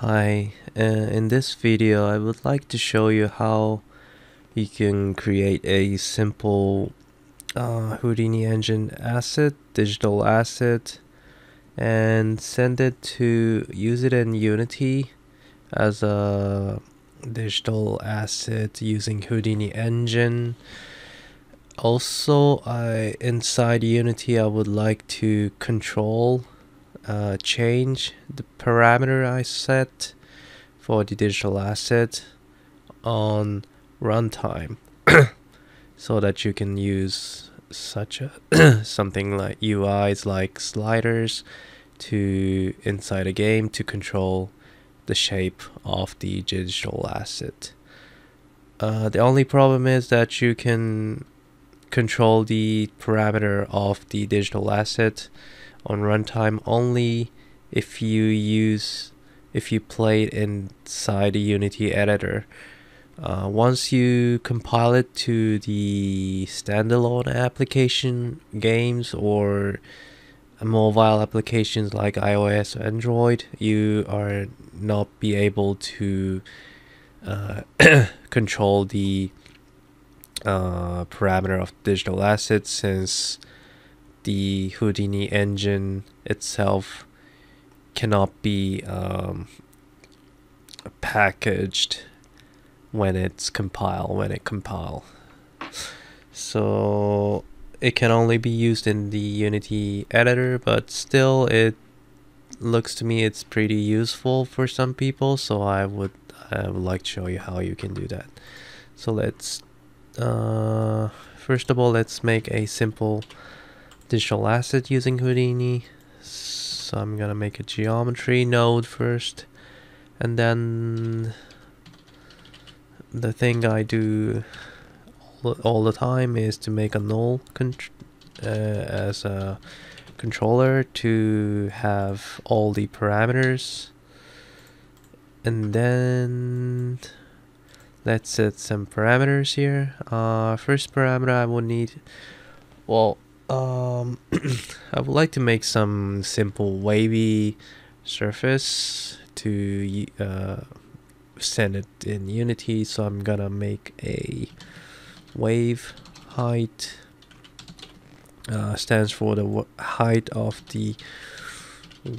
Hi, in this video I would like to show you how you can create a simple Houdini engine asset, digital asset, and use it in Unity as a digital asset using Houdini engine. Also, inside Unity I would like to change the parameter I set for the digital asset on runtime so that you can use such a something like UIs like sliders to inside a game to control the shape of the digital asset. The only problem is that you can control the parameter of the digital asset on runtime only if you play it inside the Unity editor. Once you compile it to the standalone application games or mobile applications like iOS or Android, you are not be able to control the parameter of digital assets, since the Houdini engine itself cannot be packaged when it compile. So it can only be used in the Unity editor, but still it looks to me it's pretty useful for some people, so I would like to show you how you can do that. So let's first of all, let's make a simple digital asset using Houdini. So I'm gonna make a geometry node first, and then the thing I do all the time is to make a null as a controller to have all the parameters, and then let's set some parameters here. First parameter I will need, I would like to make some simple wavy surface to send it in Unity, so I'm gonna make a wave height. Stands for the height of the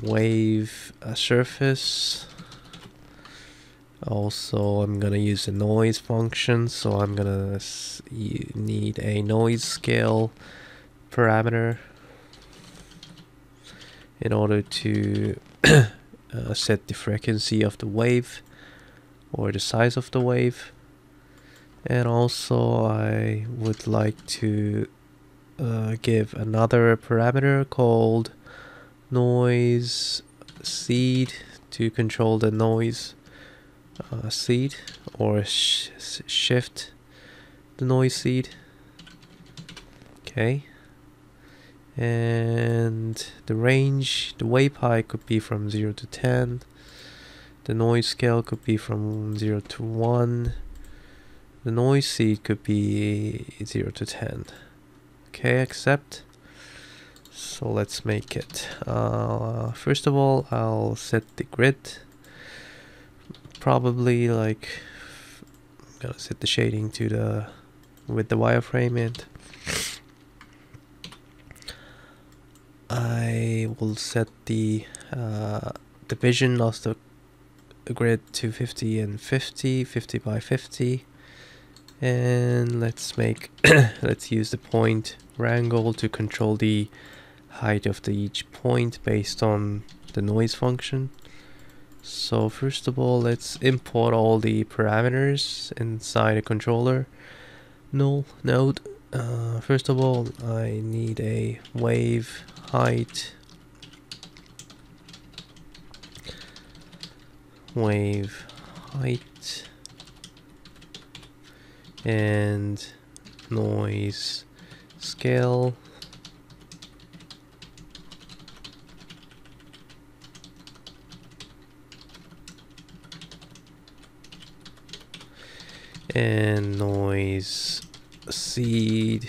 wave surface. Also, I'm gonna use a noise function, so I'm gonna need a noise scale parameter in order to set the frequency of the wave or the size of the wave. And also I would like to give another parameter called noise seed to control the noise seed, or shift the noise seed. Okay, and the range, the wave height could be from 0 to 10. The noise scale could be from 0 to 1. The noise seed could be 0 to 10. Okay, accept. So let's make it. First of all, I'll set the grid. Probably like I'm gonna set the shading to with the wireframe, and I will set the division of the grid to 50 and 50 by 50, and let's make let's use the point wrangle to control the height of each point based on the noise function. So first of all, let's import all the parameters inside a controller node. First of all, I need a wave height, and noise scale. And noise seed.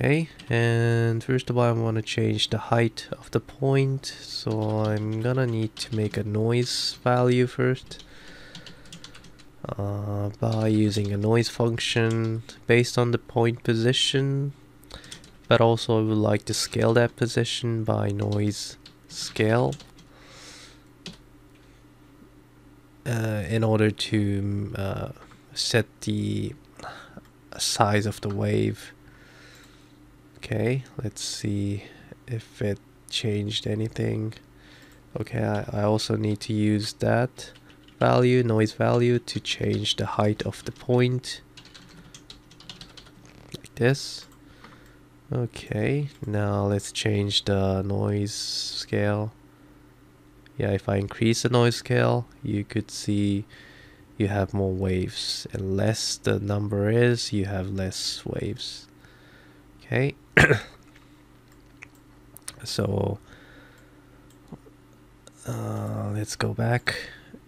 Okay, and first of all I want to change the height of the point, so I'm gonna need to make a noise value first by using a noise function based on the point position, but also I would like to scale that position by noise scale in order to set the size of the wave. Okay, let's see if it changed anything. Okay, I also need to use that value, noise value, to change the height of the point. Like this. Okay, now let's change the noise scale. Yeah, if I increase the noise scale, you could see you have more waves. And less the number is, you have less waves. Okay. So let's go back,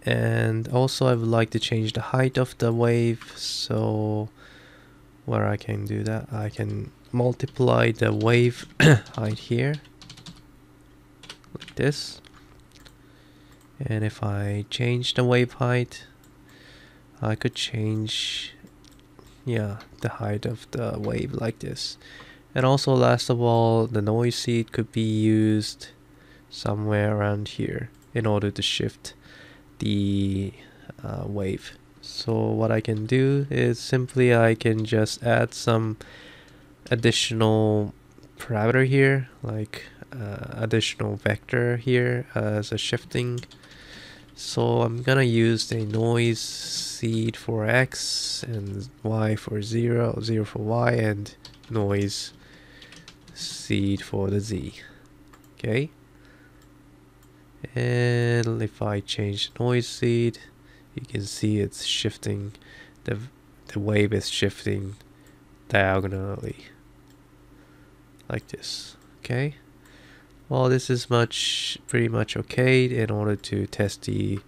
and also I would like to change the height of the wave. So where I can do that, I can multiply the wave height here like this, and if I change the wave height, I could change the height of the wave like this. And also, last of all, the noise seed could be used somewhere around here in order to shift the wave. So what I can do is simply I can just add some additional parameter here, like additional vector here as a shifting. So I'm gonna use the noise seed for X and Y for 0, 0 for Y, and noise seed for the Z. Okay, and if I change the noise seed, you can see it's shifting, the wave is shifting diagonally like this. Okay, well, this is pretty much okay in order to test the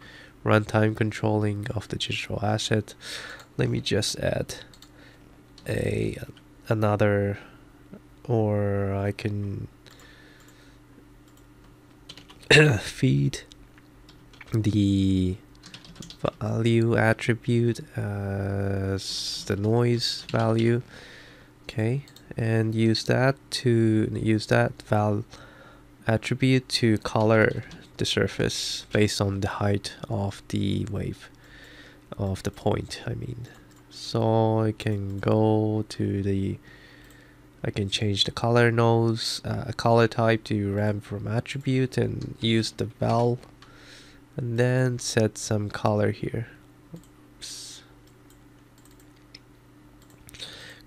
runtime controlling of the digital asset. Let me just add another, or I can feed the value attribute as the noise value. Okay, and use that val attribute to color the surface based on the height of the wave of the point, I mean. So I can go to I can change the color nodes, color type to ram from attribute, and use the val, and then set some color here. Oops.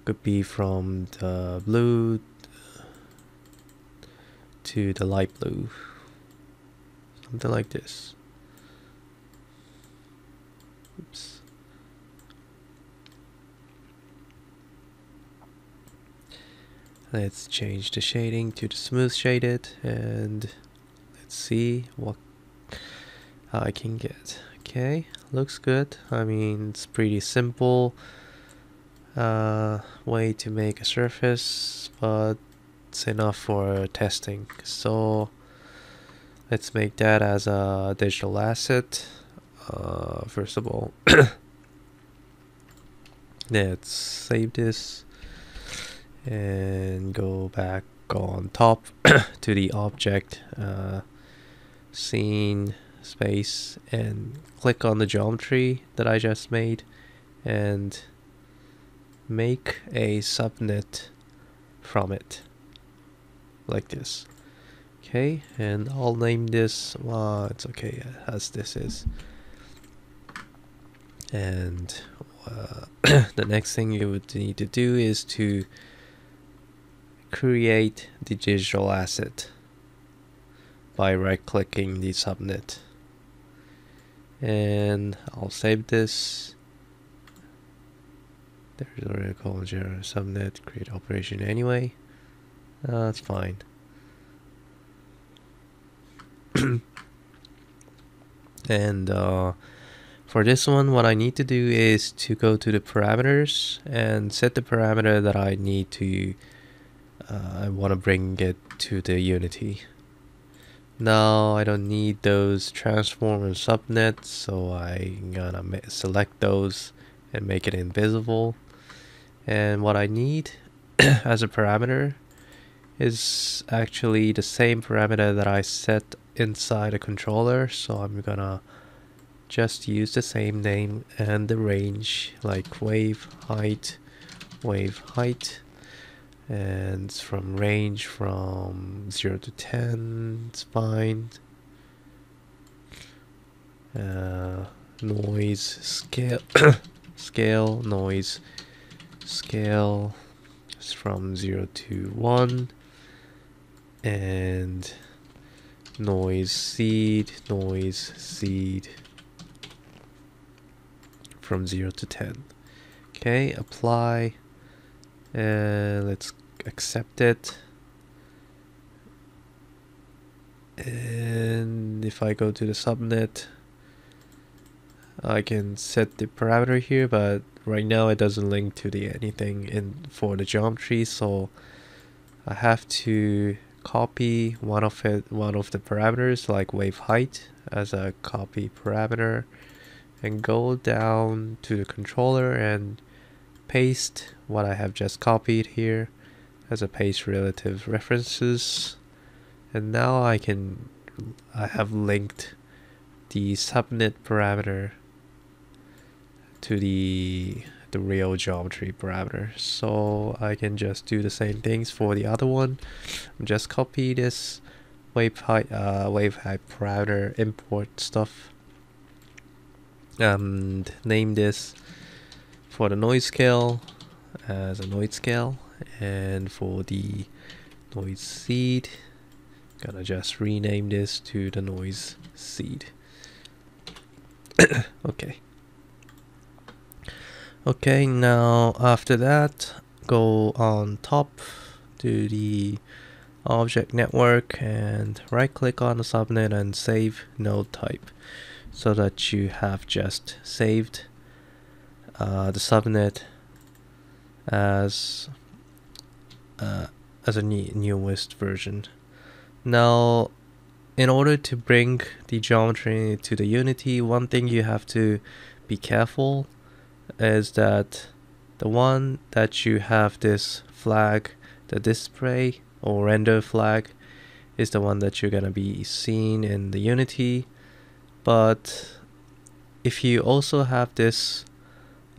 Could be from the blue to the light blue, something like this. Oops. Let's change the shading to the smooth shaded, and let's see what I can get. Okay, looks good. I mean, it's pretty simple way to make a surface, but it's enough for testing. So let's make that as a digital asset. First of all, let's save this and go back on top to the object scene space, and click on the geometry that I just made and make a subnet from it like this. Okay, and I'll name this, it's okay as this is. And the next thing you would need to do is to create the digital asset by right clicking the subnet, and I'll save this. There's already a call general subnet create operation anyway. That's fine. And for this one, what I need to do is to go to the parameters and set the parameter that I need to I want to bring it to the Unity. Now I don't need those transform and subnet, so I'm gonna select those and make it invisible. And what I need as a parameter is actually the same parameter that I set inside a controller, so I'm gonna just use the same name and the range, like wave height, and it's from range from 0 to 10, it's fine. Noise scale scale noise scale is from 0 to 1, and noise seed from 0 to 10. Okay, apply, and let's accept it. And if I go to the subnet, I can set the parameter here, but right now it doesn't link to the anything in for the geometry, so I have to copy one of the parameters, like wave height, as a copy parameter, and go down to the controller and paste what I have just copied here as a paste relative references. And now I have linked the subnet parameter to the real geometry parameter, so I can just do the same things for the other one. Just copy this wave height parameter, import stuff, and name this for the noise scale as a noise scale, and for the noise seed, gonna just rename this to the noise seed. Okay, now after that, go on top to the object network and right click on the subnet and save node type, so that you have just saved the subnet as a newest version. Now, in order to bring the geometry to the Unity, one thing you have to be careful is that the one that you have this flag, the display or render flag, is the one that you're gonna be seeing in the Unity. But if you also have this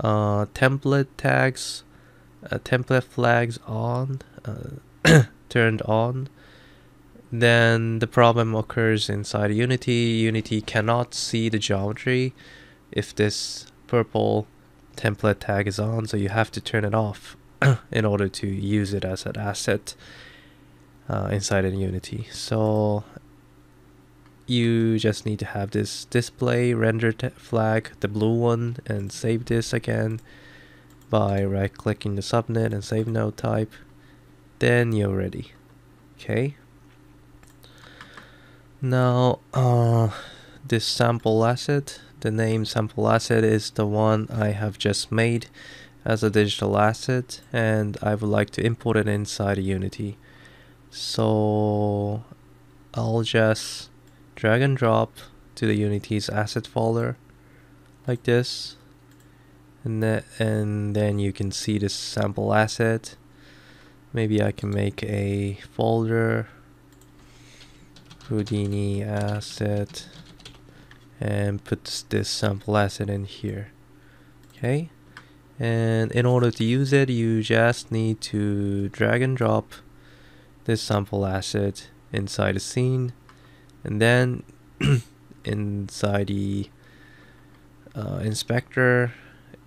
template tags, template flags on, turned on, then the problem occurs inside Unity. Unity cannot see the geometry if this purple template tag is on, so you have to turn it off in order to use it as an asset inside of Unity. So you just need to have this display render flag, the blue one, and save this again by right clicking the subnet and save node type. Then you're ready. Okay, now this sample asset, the name sample asset, is the one I have just made as a digital asset, and I would like to import it inside Unity. So I'll just drag and drop to the Unity's asset folder like this, and then you can see this sample asset. Maybe I can make a folder, Houdini asset, and put this sample asset in here. Okay, and in order to use it, you just need to drag and drop this sample asset inside the scene, and then inside the inspector,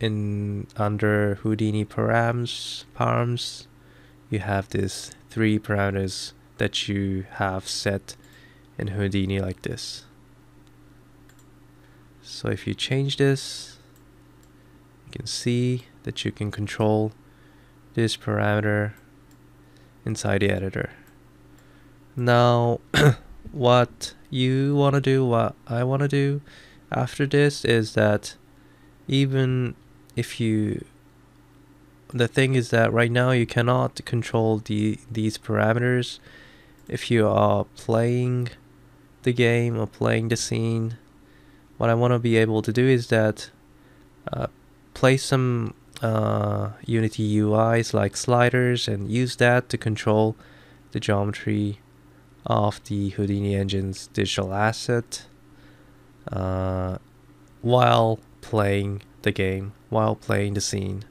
under Houdini params, you have these 3 parameters that you have set in Houdini like this. So if you change this, you can see that you can control this parameter inside the editor. Now what you want to do, what I want to do after this, is that even if you the thing is that right now you cannot control these parameters if you are playing the game or playing the scene. What I want to be able to do is that place some Unity UIs like sliders and use that to control the geometry of the Houdini engine's digital asset while playing the game, while playing the scene.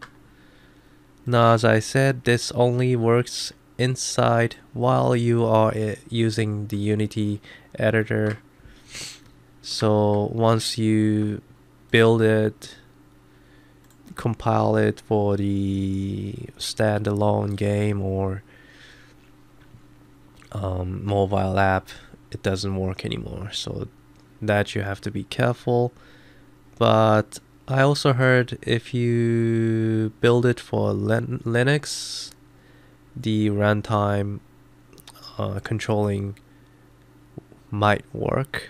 Now, as I said, this only works inside while you are using the Unity editor. So once you build it, compile it for the standalone game or mobile app, it doesn't work anymore. So that you have to be careful. But I also heard if you build it for Linux, the runtime controlling might work.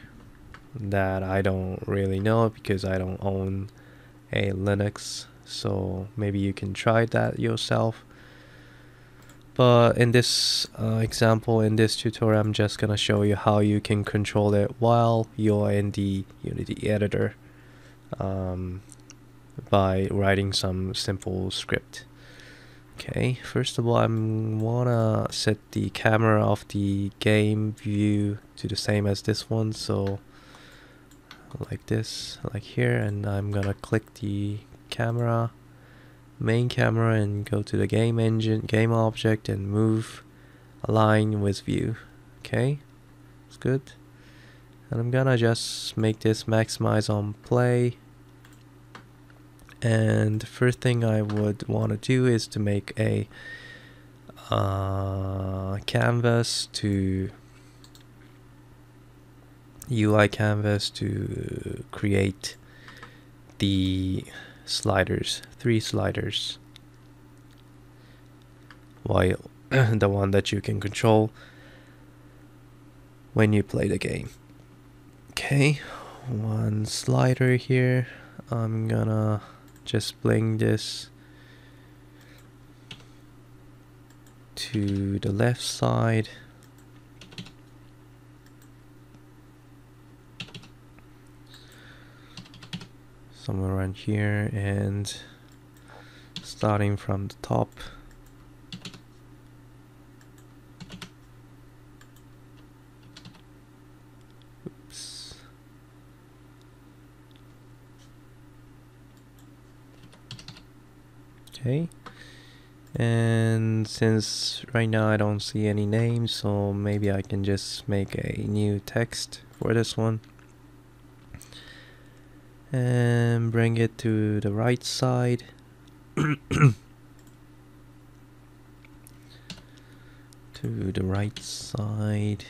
That I don't really know because I don't own a Linux, so maybe you can try that yourself. But in this example, in this tutorial, I'm just gonna show you how you can control it while you're in the Unity editor by writing some simple script. Okay, first of all, I wanna set the camera of the game view to the same as this one, so like this, like here, and I'm gonna click the camera, main camera, and go to the game engine, game object, and move align with view. Okay, it's good. And I'm gonna just make this maximize on play. And the first thing I would want to do is to make a canvas to UI canvas to create the sliders, 3 sliders, while the one that you can control when you play the game. Okay, 1 slider here. I'm gonna just bring this to the left side. Somewhere around here, and starting from the top. Oops. Okay, and since right now I don't see any names, so maybe I can just make a new text for this one and bring it to the right side. To the right side.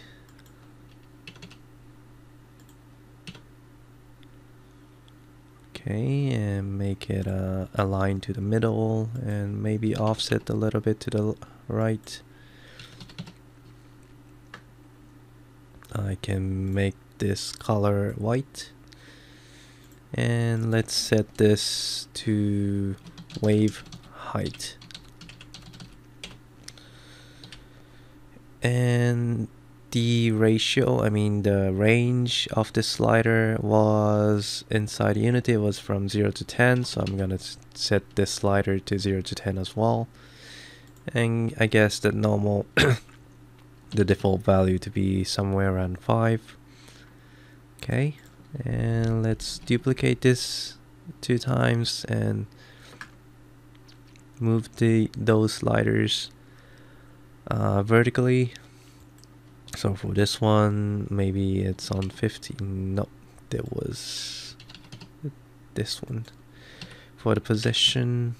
Okay, and make it align to the middle, and maybe offset a little bit to the right. I can make this color white. And let's set this to wave height. And the ratio, I mean the range of this slider was inside Unity, it was from 0 to 10, so I'm gonna set this slider to 0 to 10 as well. And I guess the normal, the default value to be somewhere around 5. Okay. And let's duplicate this 2 times and move those sliders vertically. So for this one, maybe it's on 15. No, there was this one. For the position,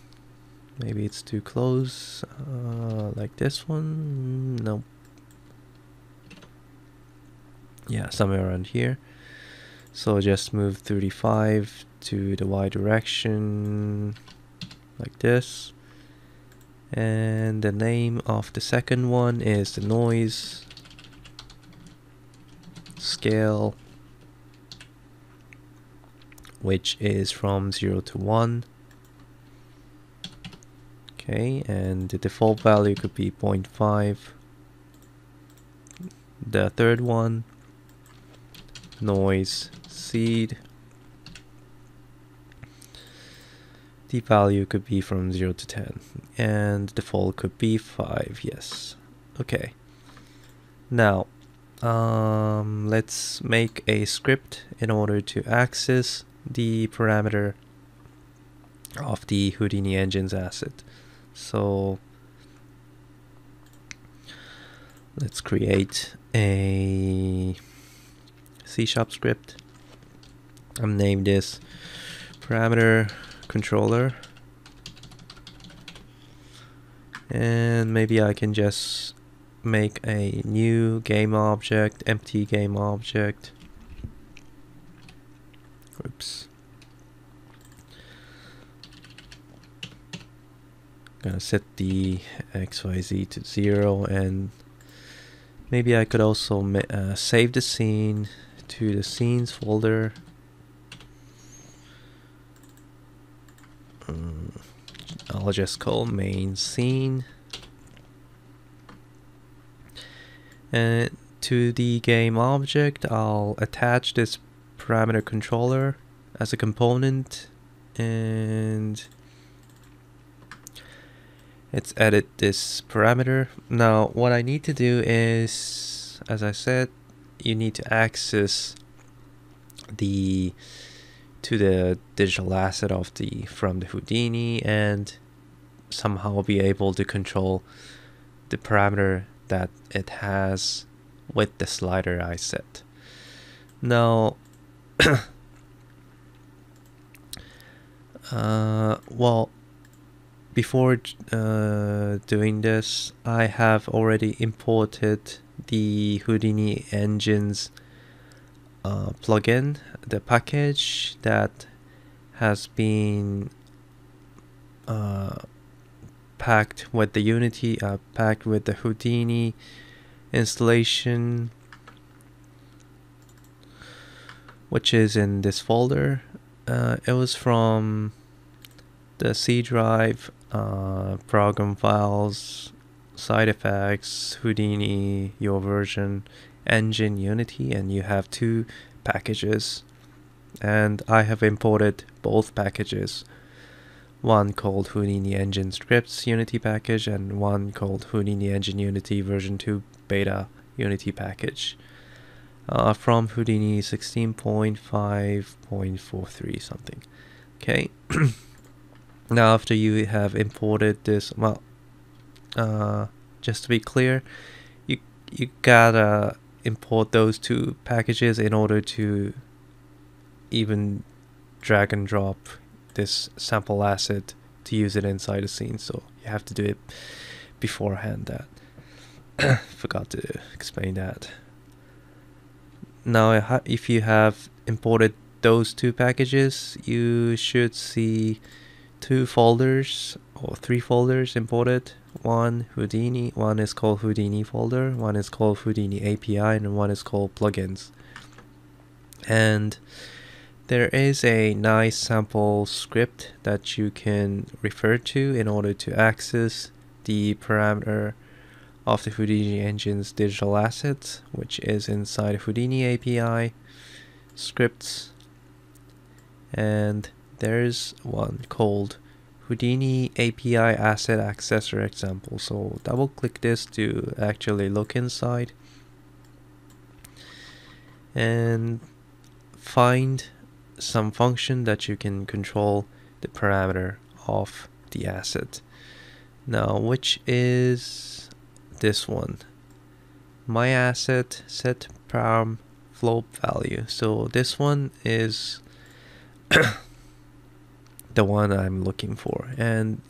maybe it's too close. Like this one. No. Yeah, somewhere around here. So just move 35 to the Y direction, like this. And the name of the second one is the noise scale, which is from 0 to 1. Okay, and the default value could be 0.5. The third one, noise seed. The value could be from 0 to 10, and default could be 5. Yes. Okay. Now, let's make a script in order to access the parameter of the Houdini Engines asset. So let's create a C# script. I'm named this parameter controller, and maybe I can just make a new game object, empty game object. Oops. Gonna set the XYZ to 0, and maybe I could also save the scene to the scenes folder. I'll just call main scene. And to the game object, I'll attach this parameter controller as a component, and let's edit this parameter. Now, what I need to do is, as I said, you need to access the digital asset of from the Houdini and somehow be able to control the parameter that it has with the slider I set. Now, well, before doing this, I have already imported the Houdini Engines plugin, the package that has been packed with the Unity, packed with the Houdini installation, which is in this folder. It was from the C drive, program files, side effects, Houdini, your version, engine, Unity, and you have 2 packages, and I have imported both packages, one called Houdini Engine Scripts Unity package and one called Houdini Engine Unity version 2 beta Unity package, from Houdini 16.5.43 something. Okay. Now, after you have imported this, well, just to be clear, you gotta import those 2 packages in order to even drag and drop this sample asset to use it inside the scene. So you have to do it beforehand. That forgot to explain that. Now, if you have imported those 2 packages, you should see 2 folders or 3 folders imported. One Houdini, one is called Houdini folder, one is called Houdini API, and one is called plugins. And there is a nice sample script that you can refer to in order to access the parameter of the Houdini Engine's digital assets, which is inside Houdini API scripts. And there's one called Houdini API Asset Accessor Example. So double click this to actually look inside and find some function that you can control the parameter of the asset. Now, which is this one, my asset set param float value. So this one is the one I'm looking for. And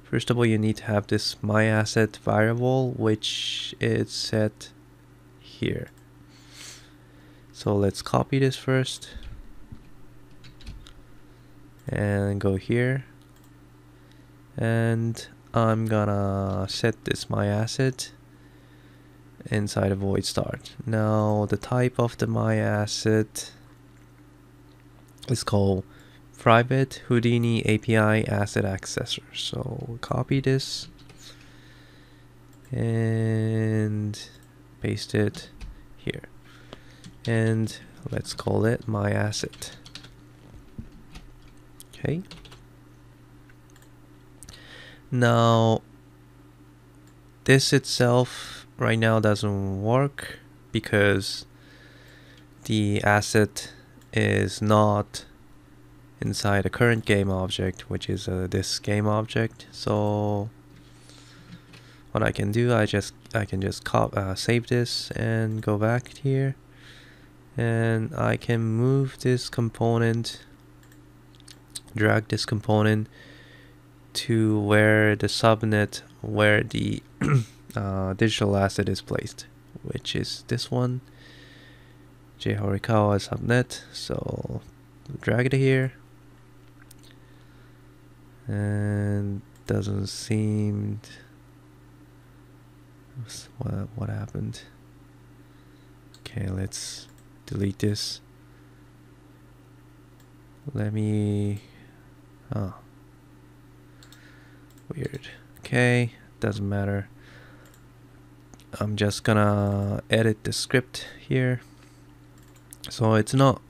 first of all, you need to have this my asset variable, which is set here. So let's copy this first and go here, and I'm gonna set this my asset inside a void start. Now the type of the my asset is called private Houdini API asset accessor. So copy this and paste it here, and let's call it my asset. Okay. Now this itself right now doesn't work because the asset is not inside the current game object, which is this game object. So what I can do, I can just save this and go back here, and I can move this component, drag this component to where the subnet where the digital asset is placed, which is this one, J Horikawa subnet. So drag it here, and doesn't seem what happened. Okay, let's delete this. Let me weird. Okay, doesn't matter. I'm just gonna edit the script here. So it's not,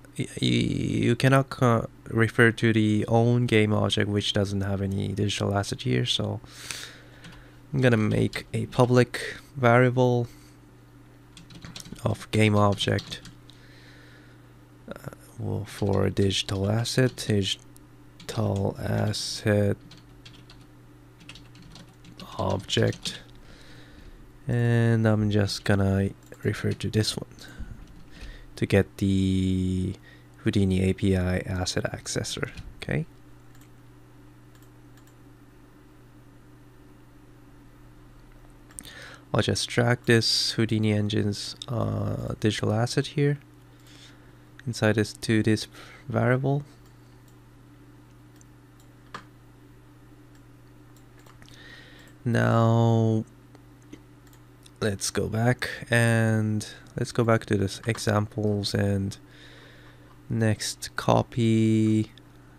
you cannot refer to the own game object which doesn't have any digital asset here. So I'm gonna make a public variable of game object for digital asset object, and I'm just gonna refer to this one to get the Houdini API asset accessor. Okay. I'll just drag this Houdini engine's digital asset here inside this to this variable. Now let's go back to this examples, and next copy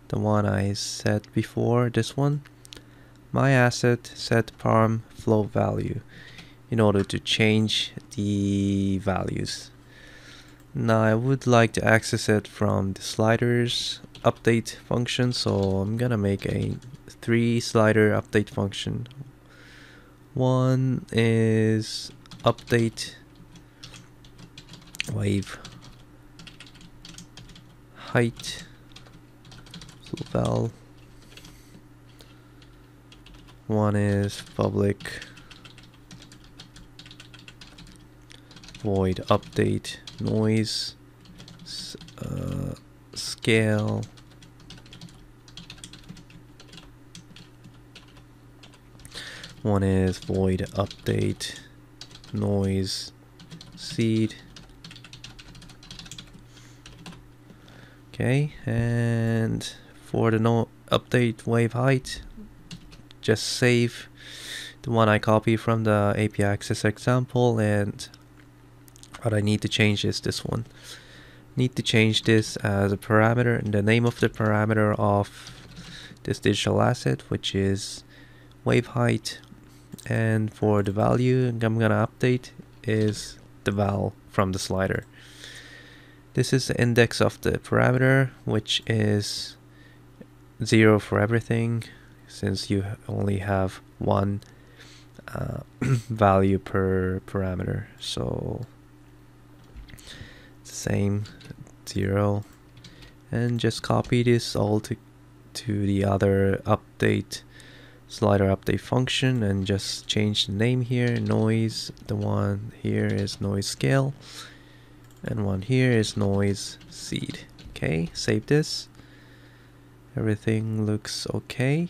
the one I set before, this one, my asset set param float value, in order to change the values. Now I would like to access it from the sliders update function, so I'm gonna make a 3 slider update function. One is update wave height val. One is public void update noise scale. One is void update noise seed. Okay, and for the update wave height, just save the one I copied from the API access example, and what I need to change is this one. Need to change this as a parameter, and the name of the parameter of this digital asset, which is wave height, and for the value I'm gonna update is the val from the slider. This is the index of the parameter, which is 0 for everything, since you only have one value per parameter. So same 0, and just copy this all to the other update slider update function, and just change the name here, noise. The one here is noise scale, and one here is noise seed. Okay, save this. Everything looks okay,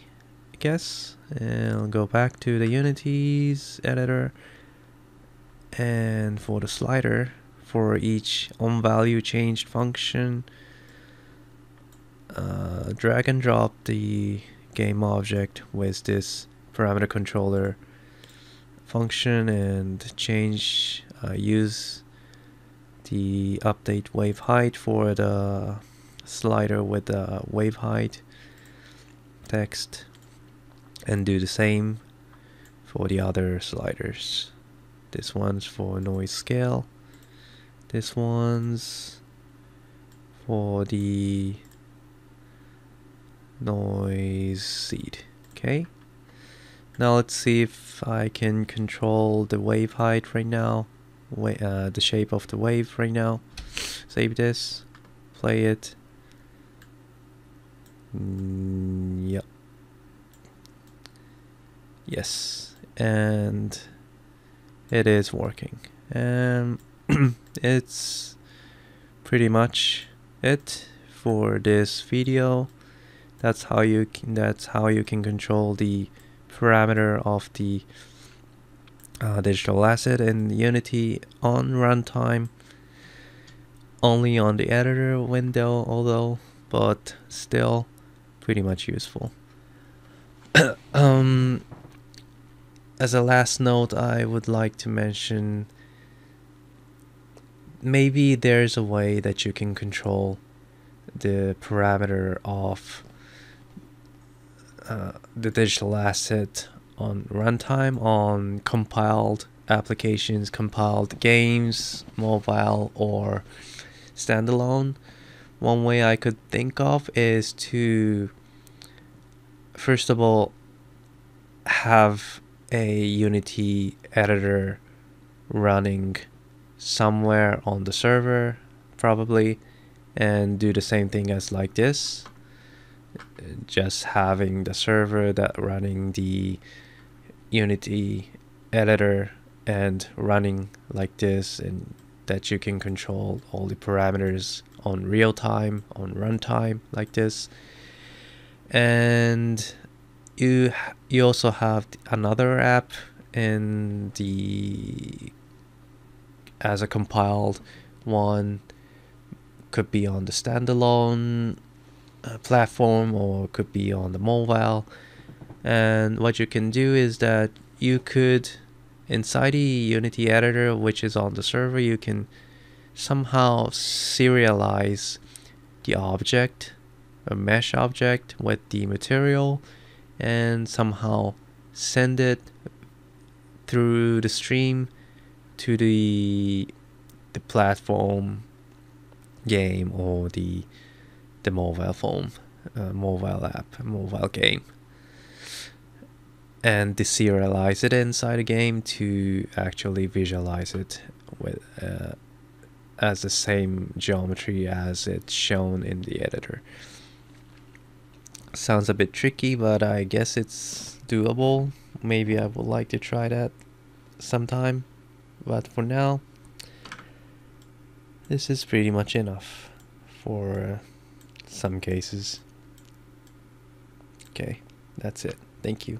I guess. And I'll go back to the Unity's editor, and for the slider, for each onValue changed function, drag and drop the game object with this parameter controller function, and change use the update wave height for the slider with the wave height text, and do the same for the other sliders. This one's for noise scale, this one's for the noise seed. Okay, now let's see if I can control the wave height right now, the shape of the wave right now. Save this, play it. Yep. Yes, and it is working, and it's pretty much it for this video. That's how you can control the parameter of the digital asset in Unity on runtime. Only on the editor window, although, but still pretty much useful. As a last note, I would like to mention, maybe there's a way that you can control the parameter of the digital asset on runtime on compiled applications, compiled games, mobile or standalone. One way I could think of is to, first of all, have a Unity editor running somewhere on the server, probably, and do the same thing as like this. Just having the server that running the Unity editor and running like this, and that you can control all the parameters on real time, on runtime like this. And you also have another app in the as a compiled one, could be on the standalone platform or could be on the mobile. And what you can do is that you could, inside the Unity editor which is on the server, you can somehow serialize the object, a mesh object, with the material, and somehow send it through the stream to the platform game or the mobile phone, mobile app, mobile game, and deserialize it inside the game to actually visualize it with as the same geometry as it's shown in the editor. Sounds a bit tricky, but I guess it's doable. Maybe I would like to try that sometime, but for now this is pretty much enough for some cases. Okay, that's it. Thank you.